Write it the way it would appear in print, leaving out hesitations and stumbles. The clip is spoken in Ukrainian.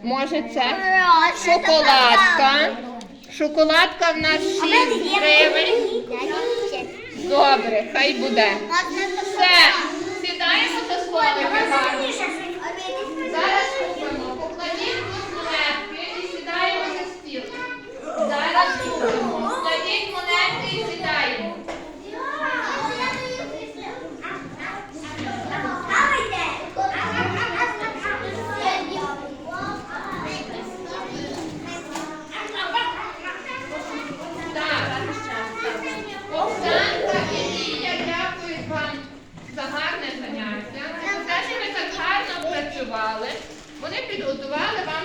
Може це шоколадка. Шоколадка в нас 6 гривень. Добре, хай буде. Все, сідаємо за столики гарно. Зараз купимо, покладіть монетки і сідаємо за стіл. Зараз купимо, покладіть монетки і сідаємо. Оксанка і Лія дякують вам за гарне заняття. За те, що ви так гарно працювали. Вони підготували вам